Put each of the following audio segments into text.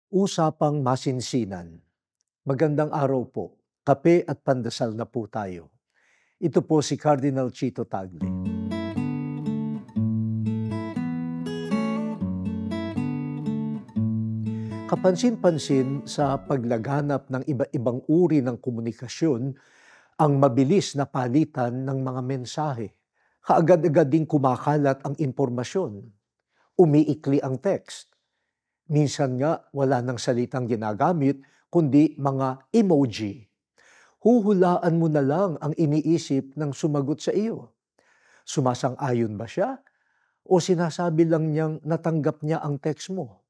Usapang masinsinan. Magandang araw po. Kape at pandasal na po tayo. Ito po si Cardinal Chito Tagle. Kapansin-pansin sa paglaganap ng iba-ibang uri ng komunikasyon ang mabilis na palitan ng mga mensahe. Kaagad-agad ding kumakalat ang impormasyon. Umiikli ang text. Minsan nga wala nang salitang ginagamit kundi mga emoji. Huhulaan mo na lang ang iniisip ng sumagot sa iyo. Sumasang-ayon ba siya o sinasabi lang niyang natanggap niya ang text mo?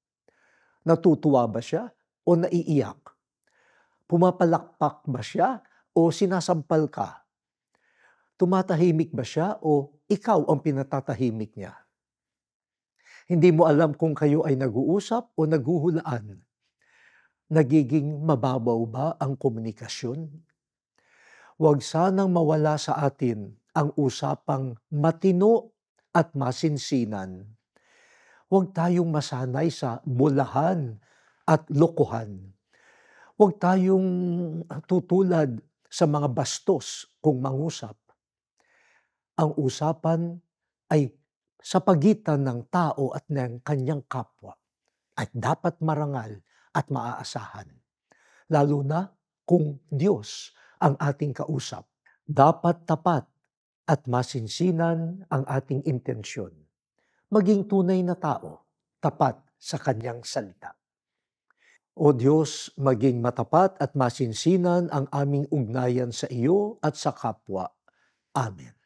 Natutuwa ba siya o naiiyak? Pumapalakpak ba siya o sinasampal ka? Tumatahimik ba siya o ikaw ang pinatatahimik niya? Hindi mo alam kung kayo ay nag-uusap o naghuhulaan. Nagiging mababaw ba ang komunikasyon? Huwag sanang mawala sa atin ang usapang matino at masinsinan. Huwag tayong masanay sa bulahan at lokohan. Huwag tayong tutulad sa mga bastos kung mangusap. Ang usapan ay sa pagitan ng tao at ng kanyang kapwa at dapat marangal at maaasahan. Lalo na kung Diyos ang ating kausap. Dapat tapat at masinsinan ang ating intensyon. Maging tunay na tao, tapat sa kanyang salita. O Diyos, maging matapat at masinsinan ang aming ugnayan sa iyo at sa kapwa. Amen.